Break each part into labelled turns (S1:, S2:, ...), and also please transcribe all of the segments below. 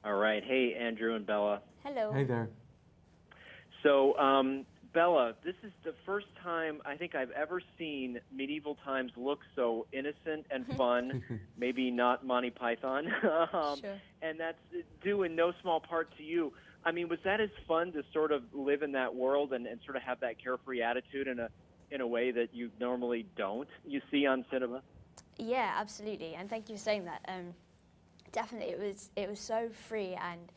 S1: All right. Hey, Andrew and Bella.
S2: Hello.
S3: Hey there.
S1: So, Bella, this is the first time I think I've ever seen medieval times look so innocent and fun. Maybe not Monty Python.
S2: Sure.
S1: And that's due in no small part to you. I mean, was that as fun to sort of live in that world and sort of have that carefree attitude in a way that you normally don't, you see on cinema?
S2: Yeah, absolutely. And thank you for saying that. Definitely, it was so free and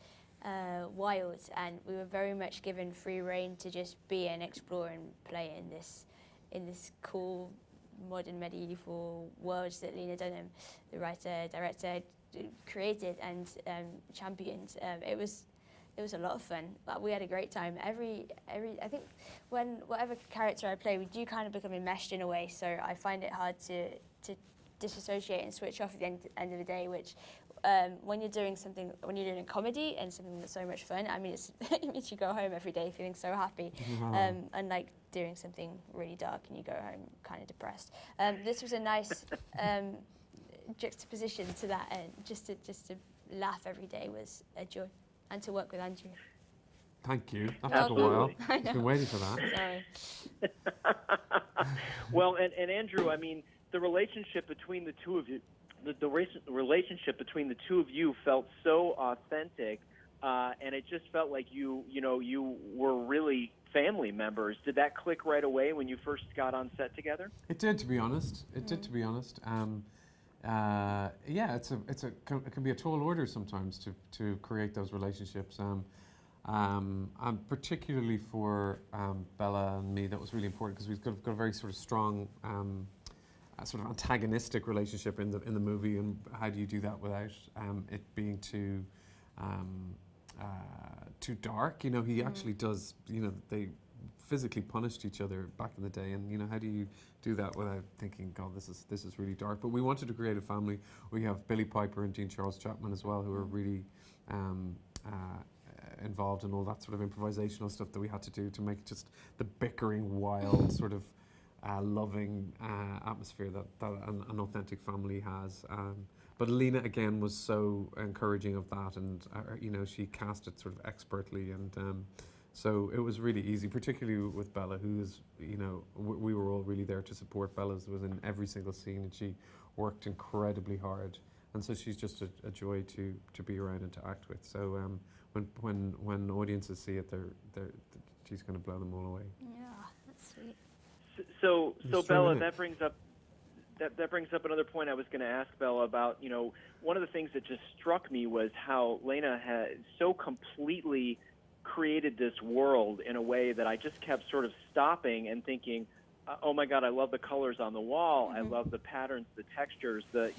S2: wild, and we were very much given free reign to just be and explore and play in this cool modern medieval world that Lena Dunham, the writer director, created and championed. It was a lot of fun. But we had a great time. Every I think whatever character I play, we do kind of become enmeshed in a way. So I find it hard to disassociate and switch off at the end of the day, which when you're doing a comedy and something that's so much fun, I mean, it means you go home every day feeling so happy, unlike doing something really dark and you go home kind of depressed. This was a nice juxtaposition to that, and just to laugh every day was a joy, and to work with Andrew.
S3: Thank you. That took a
S1: Absolutely.
S3: while. I've been waiting for that.
S2: Sorry.
S1: Well, and Andrew, I mean, the relationship between the two of you, relationship between the two of you felt so authentic, and it just felt like you were really family members. Did that click right away when you first got on set together?
S3: It did, to be honest. It did, to be honest. Yeah, it can be a tall order sometimes to create those relationships. Particularly for Bella and me, that was really important because we've got a very sort of strong, sort of antagonistic relationship in the movie. And how do you do that without it being too dark? You know, he actually does. You know, they physically punished each other back in the day, and you know, how do you do that without thinking, God, this is really dark? But we wanted to create a family. We have Billy Piper and Dean Charles Chapman as well, who are really involved in all that sort of improvisational stuff that we had to do to make just the bickering, wild sort of loving atmosphere that an authentic family has. But Lena again was so encouraging of that, and you know, she cast it sort of expertly, and so it was really easy, particularly with Bella, who is, you know, we were all really there to support. Bella was in every single scene, and she worked incredibly hard, and so she's just a joy to be around and to act with. So when audiences see it, she's going to blow them all away.
S2: Yeah, that's sweet.
S1: So
S3: It's
S1: Bella,
S3: true,
S1: that brings up another point I was going to ask Bella about. You know, one of the things that just struck me was how Lena had so completely created this world in a way that I just kept sort of stopping and thinking, oh my God, I love the colors on the wall. I love the patterns, the textures, the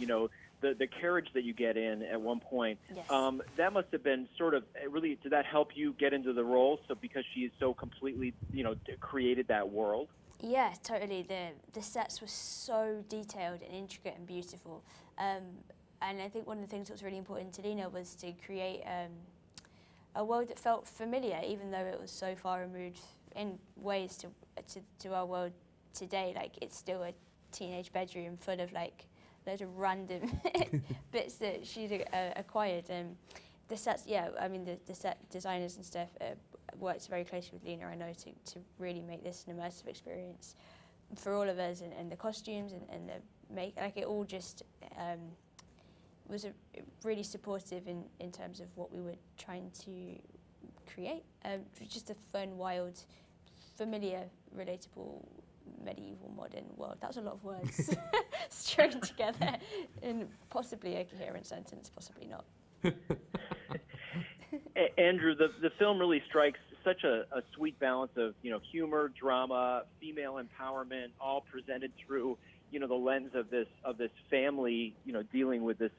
S1: carriage that you get in at one point.
S2: Yes.
S1: That must have been sort of really, did that help you get into the role? So because she is so completely, you know, created that world?
S2: Yeah, totally. The sets were so detailed and intricate and beautiful. And I think one of the things that was really important to Lena was to create a world that felt familiar, even though it was so far removed in ways to our world today. Like, it's still a teenage bedroom full of like loads of random bits that she'd acquired. The sets, yeah, I mean the set designers and stuff worked very closely with Lena, I know, to really make this an immersive experience for all of us, and the costumes and the make, like, it all just was really supportive in terms of what we were trying to create. Just a fun, wild, familiar, relatable, medieval, modern world. That was a lot of words strung together in possibly a coherent sentence, possibly not.
S1: Andrew, the film really strikes such a sweet balance of, you know, humor, drama, female empowerment, all presented through, you know, the lens of this family, you know, dealing with this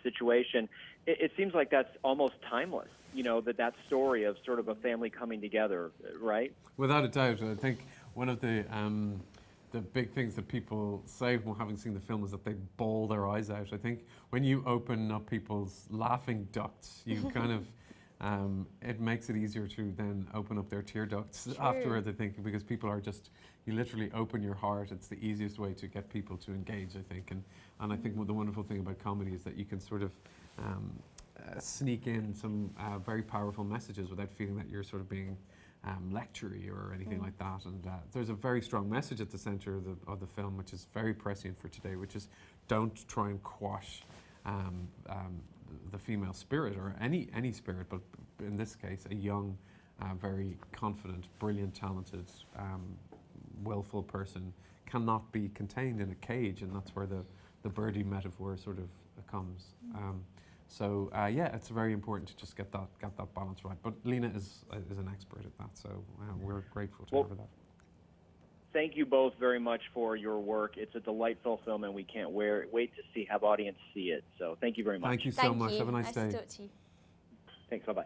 S1: situation. It seems like that's almost timeless, you know, that story of sort of a family coming together, right?
S3: Without a doubt, I think one of the big things that people say from having seen the film is that they bawl their eyes out. I think when you open up people's laughing ducts, you kind of it makes it easier to then open up their tear ducts afterwards, I think, because people are just, you literally open your heart. It's the easiest way to get people to engage, I think. And I think the wonderful thing about comedy is that you can sort of sneak in some very powerful messages without feeling that you're sort of being lectury or anything like that. And there's a very strong message at the centre of the film, which is very prescient for today, which is don't try and quash the female spirit, or any spirit, but in this case, a young, very confident, brilliant, talented, willful person cannot be contained in a cage, and that's where the birdie metaphor sort of comes. So it's very important to just get that balance right. But Lena is an expert at that, so we're grateful to her for that.
S1: Thank you both very much for your work. It's a delightful film, and we can't wait to have audience see it. So thank you very much.
S3: Thank you so much. Have a nice day.
S2: To talk to you.
S1: Thanks. Bye-bye.